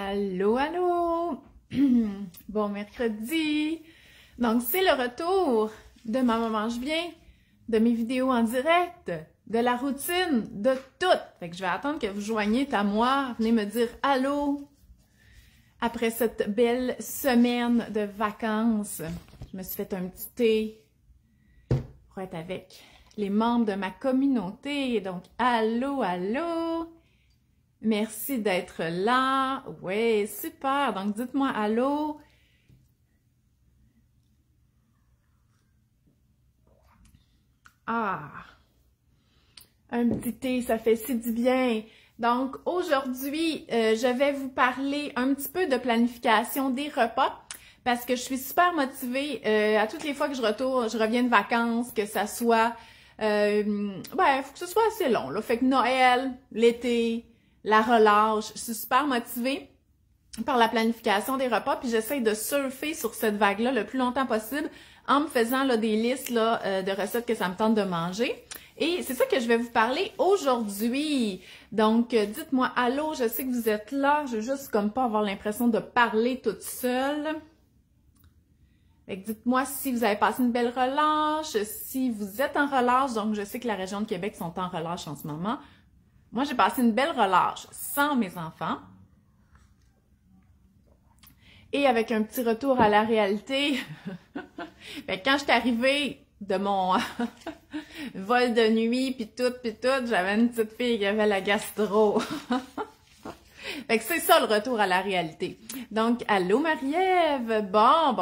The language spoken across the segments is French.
Allô, allô! Bon mercredi! Donc, c'est le retour de Maman mange bien, de mes vidéos en direct, de la routine, de tout! Fait que je vais attendre que vous joigniez à moi, venez me dire allô! Après cette belle semaine de vacances, je me suis fait un petit thé pour être avec les membres de ma communauté. Donc, allô, allô! Merci d'être là. Ouais, super. Donc, dites-moi allô. Ah, un petit thé, ça fait si du bien. Donc, aujourd'hui, je vais vous parler un petit peu de planification des repas parce que je suis super motivée à toutes les fois que je reviens de vacances, que ça soit, faut que ce soit assez long, là. Fait que Noël, l'été, la relâche, je suis super motivée par la planification des repas, puis j'essaie de surfer sur cette vague-là le plus longtemps possible en me faisant là, des listes là, de recettes que ça me tente de manger. Et c'est ça que je vais vous parler aujourd'hui. Donc, dites-moi allô, je sais que vous êtes là, je veux juste comme pas avoir l'impression de parler toute seule. Fait que dites-moi si vous avez passé une belle relâche, si vous êtes en relâche, donc je sais que la région de Québec sont en relâche en ce moment. Moi, j'ai passé une belle relâche sans mes enfants. Et avec un petit retour à la réalité, quand je suis arrivée de mon vol de nuit, puis tout, j'avais une petite fille qui avait la gastro. Fait que c'est ça le retour à la réalité. Donc, allô Marie-Ève! Bon.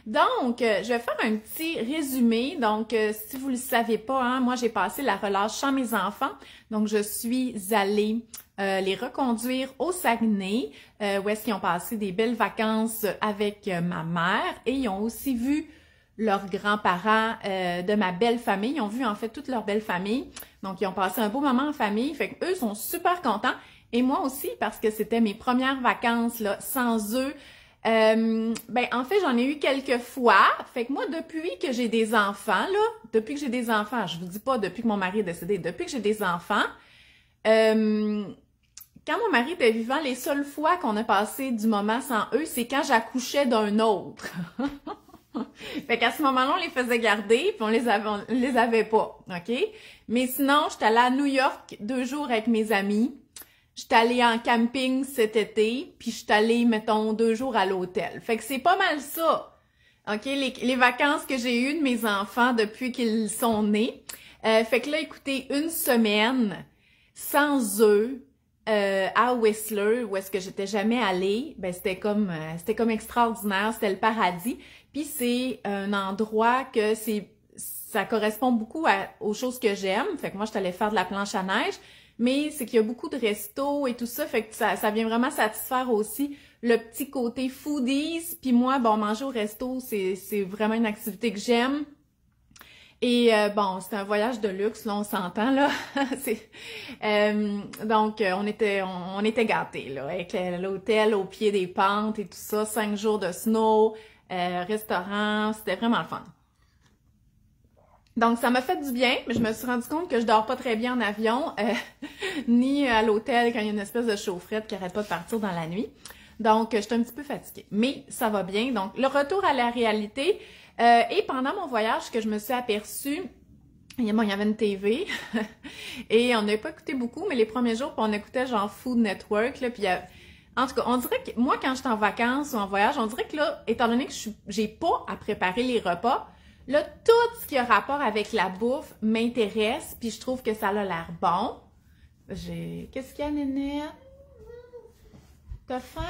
Donc, je vais faire un petit résumé. Donc, si vous ne le savez pas, hein, moi j'ai passé la relâche sans mes enfants. Donc, je suis allée les reconduire au Saguenay, où est-ce qu'ils ont passé des belles vacances avec ma mère. Et ils ont aussi vu leurs grands-parents de ma belle famille. Ils ont vu en fait toute leur belle famille. Donc, ils ont passé un beau moment en famille. Fait qu'eux sont super contents. Et moi aussi, parce que c'était mes premières vacances là, sans eux. En fait, j'en ai eu quelques fois. Fait que moi, depuis que j'ai des enfants, je vous dis pas depuis que mon mari est décédé, depuis que j'ai des enfants, quand mon mari était vivant, les seules fois qu'on a passé du moment sans eux, c'est quand j'accouchais d'un autre. Fait qu'à ce moment-là, on les faisait garder, puis on les avait pas, OK? Mais sinon, j'étais allée à New York 2 jours avec mes amis. J'étais allée en camping cet été, puis j'étais allée, mettons, 2 jours à l'hôtel. Fait que c'est pas mal ça, OK? Les vacances que j'ai eues de mes enfants depuis qu'ils sont nés. Fait que là, écoutez, une semaine sans eux à Whistler, où est-ce que j'étais jamais allée, c'était comme extraordinaire, c'était le paradis. Puis c'est un endroit que ça correspond beaucoup aux choses que j'aime. Fait que moi, j'étais allée faire de la planche à neige. Mais c'est qu'il y a beaucoup de restos et tout ça, fait que ça vient vraiment satisfaire aussi le petit côté foodies. Puis moi, manger au resto, c'est vraiment une activité que j'aime. Et c'est un voyage de luxe, là, on s'entend, là. Donc, on était gâtés, là, avec l'hôtel au pied des pentes et tout ça, 5 jours de snow, restaurant, c'était vraiment le fun. Donc, ça m'a fait du bien, mais je me suis rendu compte que je dors pas très bien en avion, ni à l'hôtel quand il y a une espèce de chaufferette qui arrête pas de partir dans la nuit. Donc, je suis un petit peu fatiguée, mais ça va bien. Donc, le retour à la réalité. Et pendant mon voyage, que je me suis aperçue, il y avait une TV et on n'avait pas écouté beaucoup, mais les premiers jours, on écoutait genre Food Network, là, puis en tout cas, on dirait que moi, quand j'étais en vacances ou en voyage, on dirait que là, étant donné que j'ai pas à préparer les repas, là, tout ce qui a rapport avec la bouffe m'intéresse, puis je trouve que ça a l'air bon. Qu'est-ce qu'il y a, Nénette? T'as faim?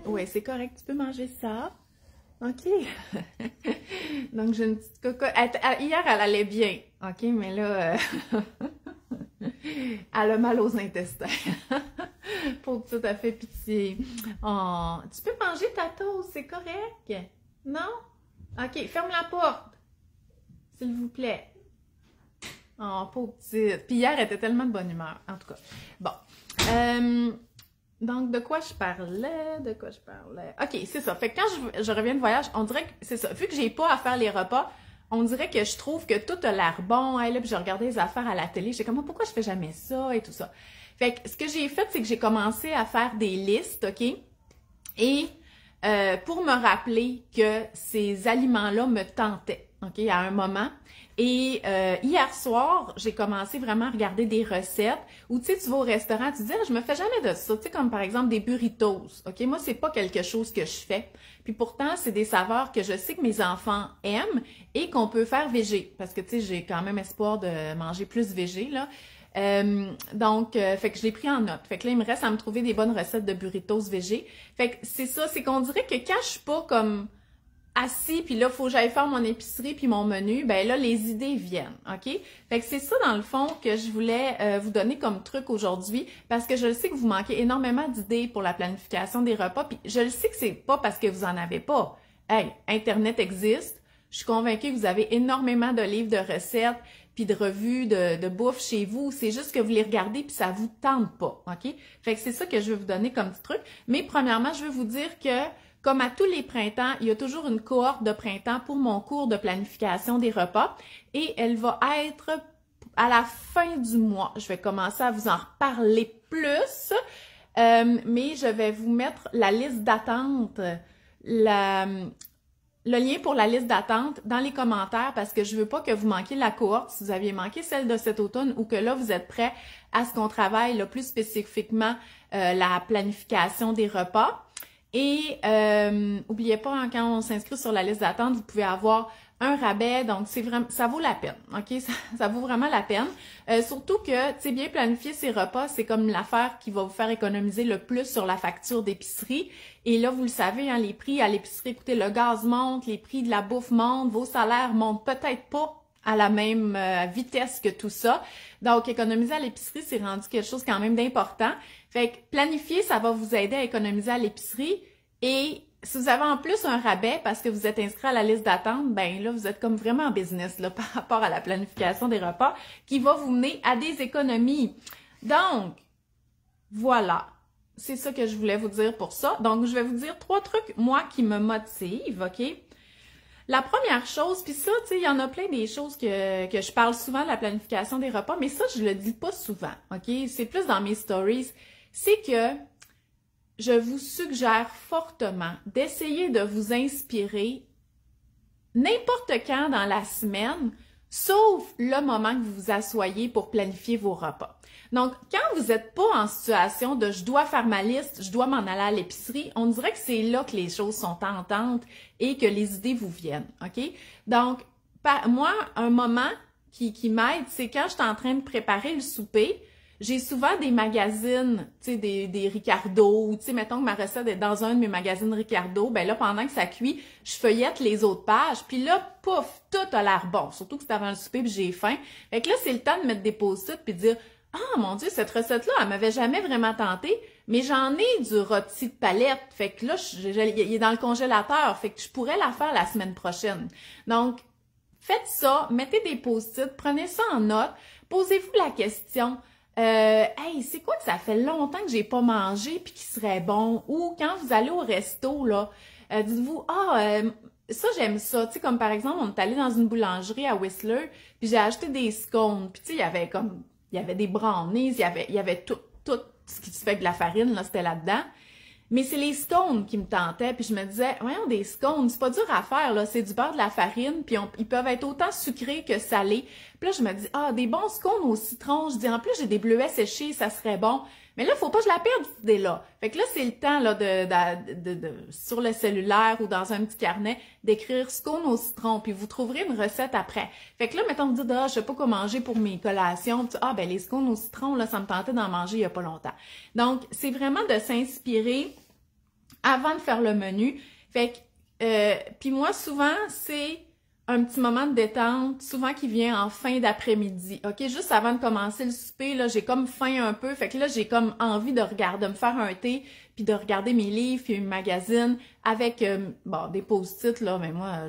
Oui, c'est correct, tu peux manger ça. OK. Donc, j'ai une petite cocotte. Hier, elle allait bien. OK, mais là, elle a mal aux intestins. Pauvre petite, elle fait pitié. Oh, tu peux manger ta toast, c'est correct? Non? OK, ferme la porte, s'il vous plaît. Oh, pauvre petite. Puis hier, elle était tellement de bonne humeur. En tout cas, bon. Donc, de quoi je parlais? OK, c'est ça. Fait que quand je reviens de voyage, on dirait que c'est ça. Vu que j'ai pas à faire les repas, on dirait que je trouve que tout a l'air bon. Hey, là, puis je regardais les affaires à la télé. J'étais comme, pourquoi je fais jamais ça et tout ça. Fait que ce que j'ai fait, c'est que j'ai commencé à faire des listes, OK? Et pour me rappeler que ces aliments-là me tentaient, OK, à un moment. Et hier soir, j'ai commencé vraiment à regarder des recettes où, tu sais, tu vas au restaurant, tu te dis, ah, je me fais jamais de ça, tu sais, comme par exemple des burritos, OK? Moi, c'est pas quelque chose que je fais. Puis pourtant, c'est des saveurs que je sais que mes enfants aiment et qu'on peut faire végé. Parce que, tu sais, j'ai quand même espoir de manger plus végé, là. Fait que je l'ai pris en note. Fait que là, il me reste à me trouver des bonnes recettes de burritos végé. Fait que c'est ça, c'est qu'on dirait que quand je suis pas comme assis, puis là, faut que j'aille faire mon épicerie puis mon menu, ben là, les idées viennent, OK? Fait que c'est ça, dans le fond, que je voulais vous donner comme truc aujourd'hui, parce que je le sais que vous manquez énormément d'idées pour la planification des repas, puis je le sais que c'est pas parce que vous en avez pas. Hey, Internet existe. Je suis convaincue que vous avez énormément de livres de recettes puis de revues de bouffe chez vous. C'est juste que vous les regardez puis ça vous tente pas, OK? Fait que c'est ça que je veux vous donner comme petit truc. Mais premièrement, je veux vous dire que, comme à tous les printemps, il y a toujours une cohorte de printemps pour mon cours de planification des repas et elle va être à la fin du mois. Je vais commencer à vous en reparler plus, mais je vais vous mettre la liste d'attente, le lien pour la liste d'attente dans les commentaires parce que je veux pas que vous manquiez la cohorte si vous aviez manqué celle de cet automne ou que là, vous êtes prêts à ce qu'on travaille là, plus spécifiquement la planification des repas. Et n'oubliez pas, hein, quand on s'inscrit sur la liste d'attente, vous pouvez avoir un rabais, donc c'est vraiment, ça vaut la peine, OK? Ça vaut vraiment la peine. Surtout que, tu sais, bien planifier ses repas, c'est comme l'affaire qui va vous faire économiser le plus sur la facture d'épicerie. Et là, vous le savez, hein, les prix à l'épicerie, écoutez, le gaz monte, les prix de la bouffe montent, vos salaires montent peut-être pas à la même vitesse que tout ça. Donc, économiser à l'épicerie, c'est rendu quelque chose quand même d'important. Fait que planifier, ça va vous aider à économiser à l'épicerie. Et si vous avez en plus un rabais parce que vous êtes inscrit à la liste d'attente, ben là, vous êtes comme vraiment en business là, par rapport à la planification des repas qui va vous mener à des économies. Donc, voilà. C'est ça que je voulais vous dire pour ça. Donc, je vais vous dire 3 trucs, moi, qui me motivent, OK? La première chose, puis ça, tu sais, il y en a plein des choses que je parle souvent de la planification des repas, mais ça, je le dis pas souvent, OK? C'est plus dans mes stories. C'est que je vous suggère fortement d'essayer de vous inspirer n'importe quand dans la semaine, sauf le moment que vous vous asseyez pour planifier vos repas. Donc, quand vous n'êtes pas en situation de « je dois faire ma liste, je dois m'en aller à l'épicerie », on dirait que c'est là que les choses sont tentantes et que les idées vous viennent, OK? Donc, moi, un moment qui m'aide, c'est quand je suis en train de préparer le souper, j'ai souvent des magazines, tu sais, des Ricardo, ou tu sais, mettons que ma recette est dans un de mes magazines Ricardo, ben là, pendant que ça cuit, je feuillette les autres pages, puis là, pouf, tout a l'air bon, surtout que c'est avant le souper puis j'ai faim. Fait que là, c'est le temps de mettre des post-it puis de dire « Ah, mon Dieu, cette recette-là, elle m'avait jamais vraiment tenté, mais j'en ai du rôti de palette, fait que là, il est dans le congélateur, fait que je pourrais la faire la semaine prochaine. » Donc, faites ça, mettez des post-it, prenez ça en note, posez-vous la question « Hey, c'est quoi que ça fait longtemps que j'ai pas mangé puis qui serait bon? » Ou quand vous allez au resto, là, dites-vous « Ah, ça, j'aime ça. » Tu sais, comme par exemple, on est allé dans une boulangerie à Whistler, puis j'ai acheté des scones, puis tu sais, il y avait des brownies, il y avait tout ce qui se fait de la farine, là, c'était là-dedans. Mais c'est les scones qui me tentaient, puis je me disais, voyons, des scones, c'est pas dur à faire, là, c'est du beurre, de la farine, puis ils peuvent être autant sucrés que salés. Puis là, je me dis, ah, des bons scones au citron, je dis, en plus, j'ai des bleuets séchés, ça serait bon. Mais là, faut pas que je la perde, cette idée-là. Fait que là, c'est le temps, là, sur le cellulaire ou dans un petit carnet, d'écrire scones au citron, puis vous trouverez une recette après. Fait que là, mettons, vous dites, ah, je sais pas quoi manger pour mes collations. Ah, ben, les scones au citron, là, ça me tentait d'en manger il y a pas longtemps. Donc, c'est vraiment de s'inspirer avant de faire le menu. Fait que, puis moi, souvent, c'est un petit moment de détente, souvent qui vient en fin d'après-midi. OK, juste avant de commencer le souper, là, j'ai comme faim un peu. Fait que là, j'ai comme envie de me faire un thé, puis de regarder mes livres, puis une magazine avec, bon, des post-it, là, mais moi,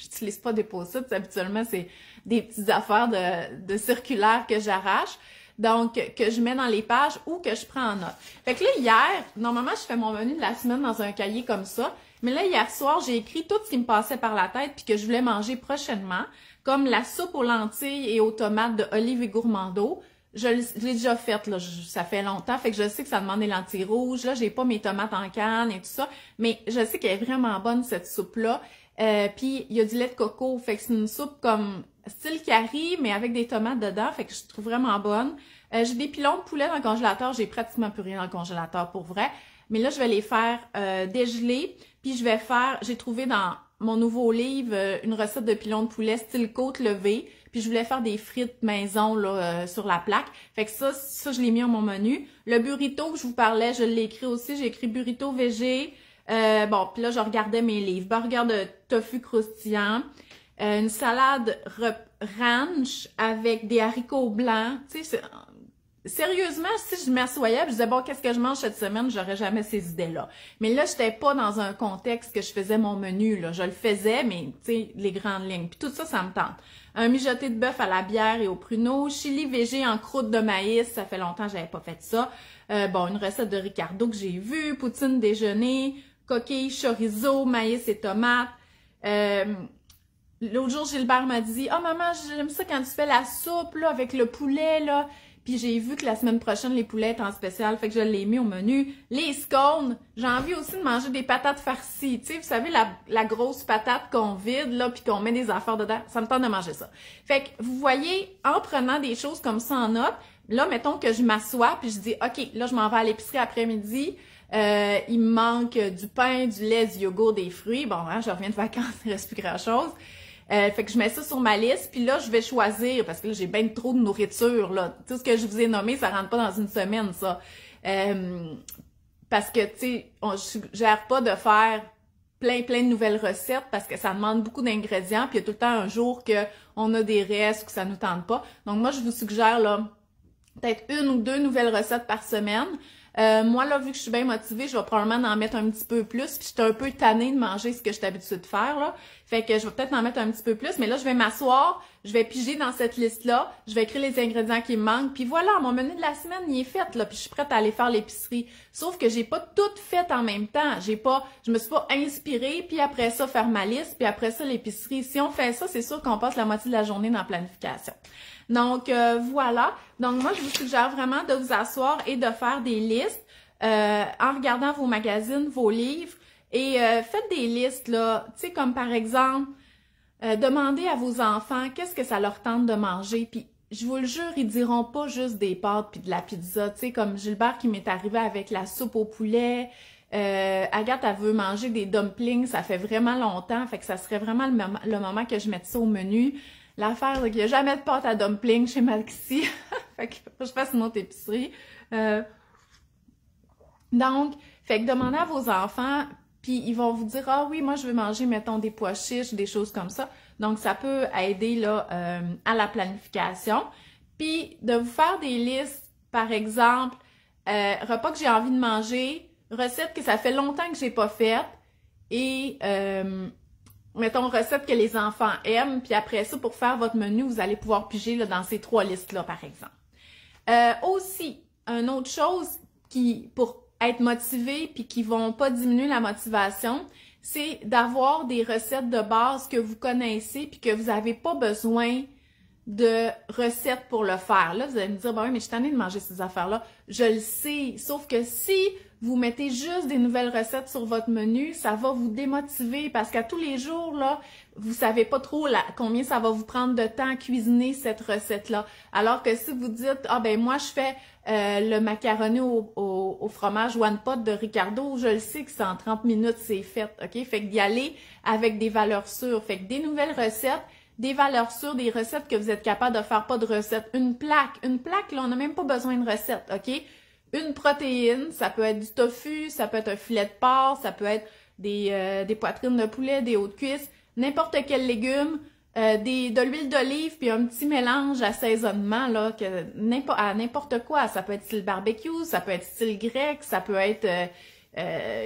j'utilise pas des post-it. Habituellement, c'est des petites affaires de circulaire que j'arrache. Donc, que je mets dans les pages ou que je prends en note. Fait que là, hier, normalement, je fais mon menu de la semaine dans un cahier comme ça. Mais là, hier soir, j'ai écrit tout ce qui me passait par la tête puis que je voulais manger prochainement, comme la soupe aux lentilles et aux tomates de Olive et Gourmando. Je l'ai déjà faite, là, ça fait longtemps, fait que je sais que ça demande des lentilles rouges. Là, j'ai pas mes tomates en canne et tout ça, mais je sais qu'elle est vraiment bonne, cette soupe-là. Puis il y a du lait de coco, fait que c'est une soupe comme style curry, mais avec des tomates dedans, fait que je trouve vraiment bonne. J'ai des pilons de poulet dans le congélateur, j'ai pratiquement plus rien dans le congélateur pour vrai. Mais là, je vais les faire dégeler, puis je vais faire, j'ai trouvé dans mon nouveau livre une recette de pilons de poulet style côte levée, puis je voulais faire des frites maison là sur la plaque. Fait que ça je l'ai mis dans mon menu. Le burrito que je vous parlais, je l'ai écrit aussi, j'ai écrit burrito végé. Bon, puis là, je regardais mes livres. Burger de tofu croustillant, une salade ranch avec des haricots blancs. Tu sais, sérieusement, si je m'assoyais, je disais, bon, qu'est-ce que je mange cette semaine? J'aurais jamais ces idées-là. Mais là, j'étais pas dans un contexte que je faisais mon menu, là. Je le faisais, mais, tu sais, les grandes lignes. Puis tout ça, ça me tente. Un mijoté de bœuf à la bière et au pruneau, chili végé en croûte de maïs. Ça fait longtemps que j'avais pas fait ça. Bon, une recette de Ricardo que j'ai vue, poutine déjeuner, coquilles, chorizo, maïs et tomates. L'autre jour, Gilbert m'a dit « Ah, maman, j'aime ça quand tu fais la soupe, là, avec le poulet, là. » Puis j'ai vu que la semaine prochaine, les poulets étaient en spécial, fait que je l'ai mis au menu. Les scones, j'ai envie aussi de manger des patates farcies. Tu sais, vous savez, la grosse patate qu'on vide, là, puis qu'on met des affaires dedans. Ça me tente de manger ça. Fait que, vous voyez, en prenant des choses comme ça en note, là, mettons que je m'assois, puis je dis « OK, là, je m'en vais à l'épicerie après-midi. Il me manque du pain, du lait, du yogourt, des fruits. Bon, hein, je reviens de vacances, il ne reste plus grand-chose. » Fait que je mets ça sur ma liste, puis là, je vais choisir, parce que là, j'ai bien trop de nourriture, là. Tout ce que je vous ai nommé, ça rentre pas dans une semaine, ça. Parce que, tu sais, je suggère pas de faire plein de nouvelles recettes, parce que ça demande beaucoup d'ingrédients, puis il y a tout le temps un jour qu'on a des restes ou que ça nous tente pas. Donc, moi, je vous suggère, là, peut-être 1 ou 2 nouvelles recettes par semaine. Moi, là, vu que je suis bien motivée, je vais probablement en mettre un petit peu plus. Puis j'étais un peu tannée de manger ce que je suis habituée de faire, là. Fait que je vais peut-être en mettre un petit peu plus. Mais là, je vais m'asseoir, je vais piger dans cette liste-là, je vais écrire les ingrédients qui me manquent. Puis voilà, mon menu de la semaine, il est fait, là. Puis je suis prête à aller faire l'épicerie. Sauf que j'ai pas tout fait en même temps. Je me suis pas inspirée, puis après ça, faire ma liste, puis après ça, l'épicerie. Si on fait ça, c'est sûr qu'on passe la moitié de la journée dans la planification. Donc, voilà. Donc, moi, je vous suggère vraiment de vous asseoir et de faire des listes en regardant vos magazines, vos livres. Et faites des listes, là. Tu sais, comme par exemple, demandez à vos enfants qu'est-ce que ça leur tente de manger. Puis, je vous le jure, ils diront pas juste des pâtes puis de la pizza. Tu sais, comme Gilbert qui m'est arrivé avec la soupe au poulet. Agathe, elle veut manger des dumplings. Ça fait vraiment longtemps. Fait que ça serait vraiment le moment que je mette ça au menu. L'affaire, c'est qu'il n'y a jamais de pâte à dumpling chez Maxi. Fait que faut que je fasse une autre épicerie. Donc, fait que demandez à vos enfants, puis ils vont vous dire « Ah oui, moi je veux manger, mettons, des pois chiches, des choses comme ça. » Donc, ça peut aider là à la planification. Puis, de vous faire des listes, par exemple, repas que j'ai envie de manger, recettes que ça fait longtemps que j'ai pas faites, et... mettons, recettes que les enfants aiment, puis après ça, pour faire votre menu, vous allez pouvoir piger là, dans ces 3 listes-là, par exemple. Aussi, une autre chose pour être motivé puis qui vont pas diminuer la motivation, c'est d'avoir des recettes de base que vous connaissez puis que vous n'avez pas besoin de recettes pour le faire. Là, vous allez me dire, ben oui, mais je suis tannée de manger ces affaires-là. Je le sais, sauf que si vous mettez juste des nouvelles recettes sur votre menu, ça va vous démotiver parce qu'à tous les jours, là, vous savez pas trop combien ça va vous prendre de temps à cuisiner cette recette-là. Alors que si vous dites, ah ben moi, je fais le macaroni au fromage One Pot de Ricardo, je le sais que c'est en 30 minutes, c'est fait, OK? Fait que d'y aller avec des valeurs sûres. Fait que des nouvelles recettes, des valeurs sûres, des recettes que vous êtes capable de faire, pas de recettes. Une plaque, là, on n'a même pas besoin de recette, OK? Une protéine, ça peut être du tofu, ça peut être un filet de porc, ça peut être des poitrines de poulet, des hauts de cuisse, n'importe quel légume, de l'huile d'olive, puis un petit mélange assaisonnement, là, à n'importe quoi. Ça peut être style barbecue, ça peut être style grec, ça peut être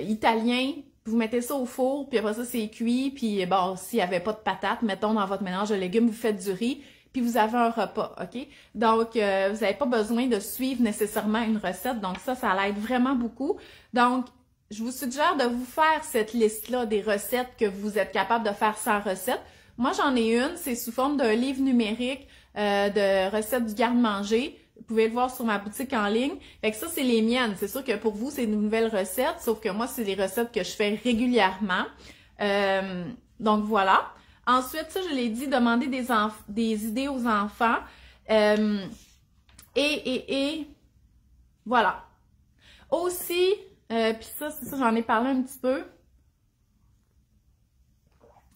italien. Vous mettez ça au four, puis après ça, c'est cuit, puis bon, s'il n'y avait pas de patates, mettons dans votre mélange de légumes, vous faites du riz, puis vous avez un repas, OK? Donc, vous n'avez pas besoin de suivre nécessairement une recette, donc ça l'aide vraiment beaucoup. Donc, je vous suggère de vous faire cette liste-là des recettes que vous êtes capable de faire sans recette. Moi, j'en ai une, c'est sous forme d'un livre numérique de recettes du garde-manger. Vous pouvez le voir sur ma boutique en ligne. Fait que ça, c'est les miennes. C'est sûr que pour vous, c'est de nouvelles recettes, sauf que moi, c'est des recettes que je fais régulièrement. Donc, voilà. Ensuite, ça, je l'ai dit, demander des idées aux enfants. Et voilà. Aussi, puis ça, c'est ça, j'en ai parlé un petit peu.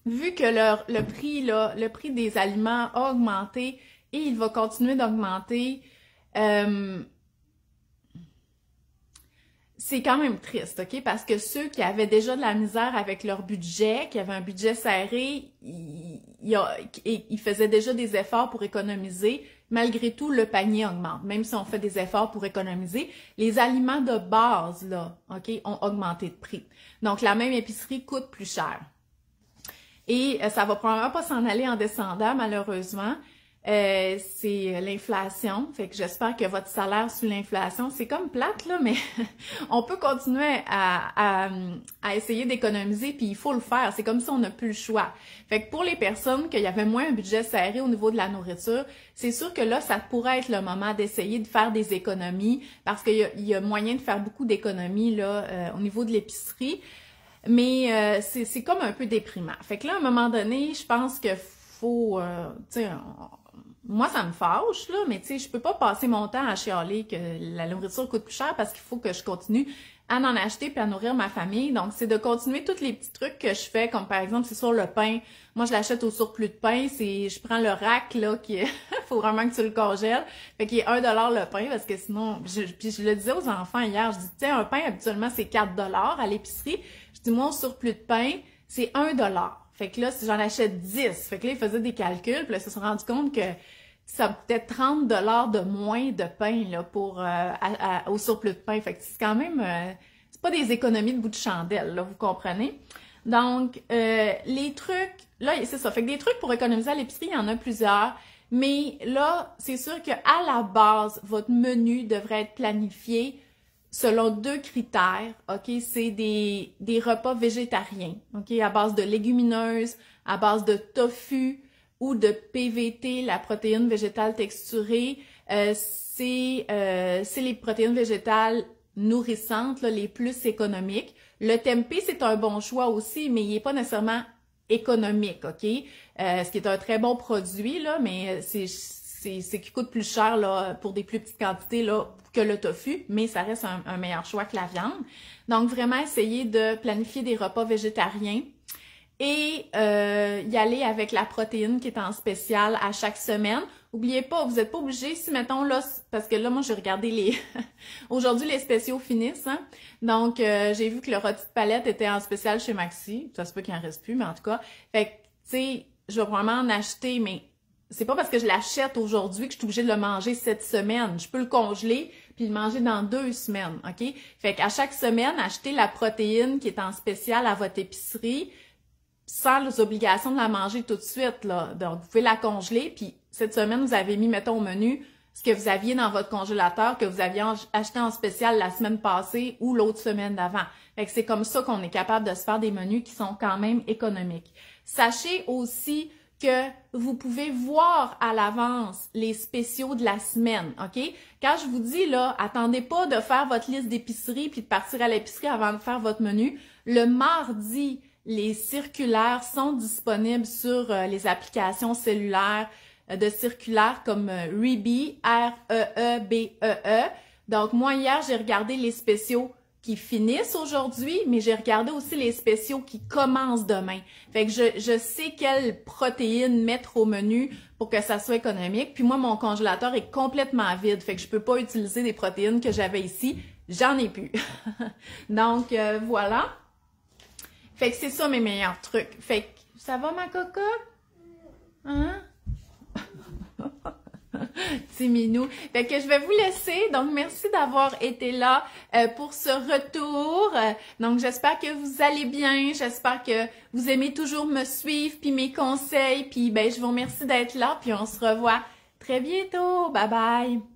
Vu que le prix des aliments a augmenté et il va continuer d'augmenter, c'est quand même triste, OK? Parce que ceux qui avaient déjà de la misère avec leur budget, qui avaient un budget serré, ils faisaient déjà des efforts pour économiser. Malgré tout, le panier augmente. Même si on fait des efforts pour économiser, les aliments de base, là, OK, ont augmenté de prix. Donc, la même épicerie coûte plus cher. Et ça va probablement pas s'en aller en descendant, malheureusement. C'est l'inflation. Fait que j'espère que votre salaire suit l'inflation. C'est comme plate, là, mais on peut continuer à essayer d'économiser, puis il faut le faire. C'est comme si on n'a plus le choix. Fait que pour les personnes qui avaient moins un budget serré au niveau de la nourriture, c'est sûr que là, ça pourrait être le moment d'essayer de faire des économies, parce qu'il y a moyen de faire beaucoup d'économies là au niveau de l'épicerie. Mais c'est comme un peu déprimant. Fait que là, à un moment donné, je pense que faut, tu sais, moi, ça me fâche, là, mais tu sais, je peux pas passer mon temps à chialer que la nourriture coûte plus cher parce qu'il faut que je continue à en acheter puis à nourrir ma famille. Donc, c'est de continuer tous les petits trucs que je fais, comme par exemple, c'est sur le pain. Moi, je l'achète au surplus de pain. Je prends le rack, là, faut vraiment que tu le congèles. Fait qu'il est 1$ le pain parce que sinon, puis je le disais aux enfants hier, je dis, tu sais, un pain, habituellement, c'est 4$ à l'épicerie. Je dis, moi, au surplus de pain, c'est 1$. Fait que là, si j'en achète 10, fait que là, ils faisaient des calculs, puis là, ils se sont rendus compte que ça me coûtait 30$ de moins de pain, là, pour, au surplus de pain. Fait que c'est quand même, c'est pas des économies de bout de chandelle, là, vous comprenez? Donc, les trucs, là, c'est ça. Fait que des trucs pour économiser à l'épicerie, il y en a plusieurs. Mais là, c'est sûr qu'à la base, votre menu devrait être planifié selon 2 critères, OK? C'est des repas végétariens, OK? À base de légumineuses, à base de tofu ou de PVT, la protéine végétale texturée. C'est les protéines végétales nourrissantes, là, les plus économiques. Le tempeh, c'est un bon choix aussi, mais il n'est pas nécessairement économique, OK? Ce qui est un très bon produit, là, mais c'est qui coûte plus cher là, pour des plus petites quantités là, que le tofu, mais ça reste un meilleur choix que la viande. Donc, vraiment, essayer de planifier des repas végétariens et y aller avec la protéine qui est en spécial à chaque semaine. N'oubliez pas, vous n'êtes pas obligé, si mettons là, parce que là, moi, j'ai regardé les... Aujourd'hui, les spéciaux finissent, hein? Donc, j'ai vu que le rôti de palette était en spécial chez Maxi. Ça se peut qu'il en reste plus, mais en tout cas. Fait que, tu sais, je vais vraiment en acheter, mais c'est pas parce que je l'achète aujourd'hui que je suis obligée de le manger cette semaine. Je peux le congeler puis le manger dans 2 semaines, OK? Fait qu'à chaque semaine, achetez la protéine qui est en spécial à votre épicerie sans les obligations de la manger tout de suite, là. Donc, vous pouvez la congeler, puis cette semaine, vous avez mis, mettons, au menu ce que vous aviez dans votre congélateur, que vous aviez acheté en spécial la semaine passée ou l'autre semaine d'avant. Fait que c'est comme ça qu'on est capable de se faire des menus qui sont quand même économiques. Sachez aussi que vous pouvez voir à l'avance les spéciaux de la semaine, OK? Quand je vous dis, là, attendez pas de faire votre liste d'épicerie puis de partir à l'épicerie avant de faire votre menu. Le mardi, les circulaires sont disponibles sur les applications cellulaires de circulaires comme Reebee, R-E-E-B-E-E. Donc, moi, hier, j'ai regardé les spéciaux qui finissent aujourd'hui, mais j'ai regardé aussi les spéciaux qui commencent demain. Fait que je sais quelles protéines mettre au menu pour que ça soit économique. Puis moi, mon congélateur est complètement vide, fait que je peux pas utiliser des protéines que j'avais ici. J'en ai plus. Donc, voilà. Fait que c'est ça mes meilleurs trucs. Fait que, ça va ma cocotte? Hein? Petit minou. Fait que je vais vous laisser. Donc, merci d'avoir été là pour ce retour. Donc, j'espère que vous allez bien. J'espère que vous aimez toujours me suivre puis mes conseils. Puis, ben, je vous remercie d'être là. Puis, on se revoit très bientôt. Bye bye!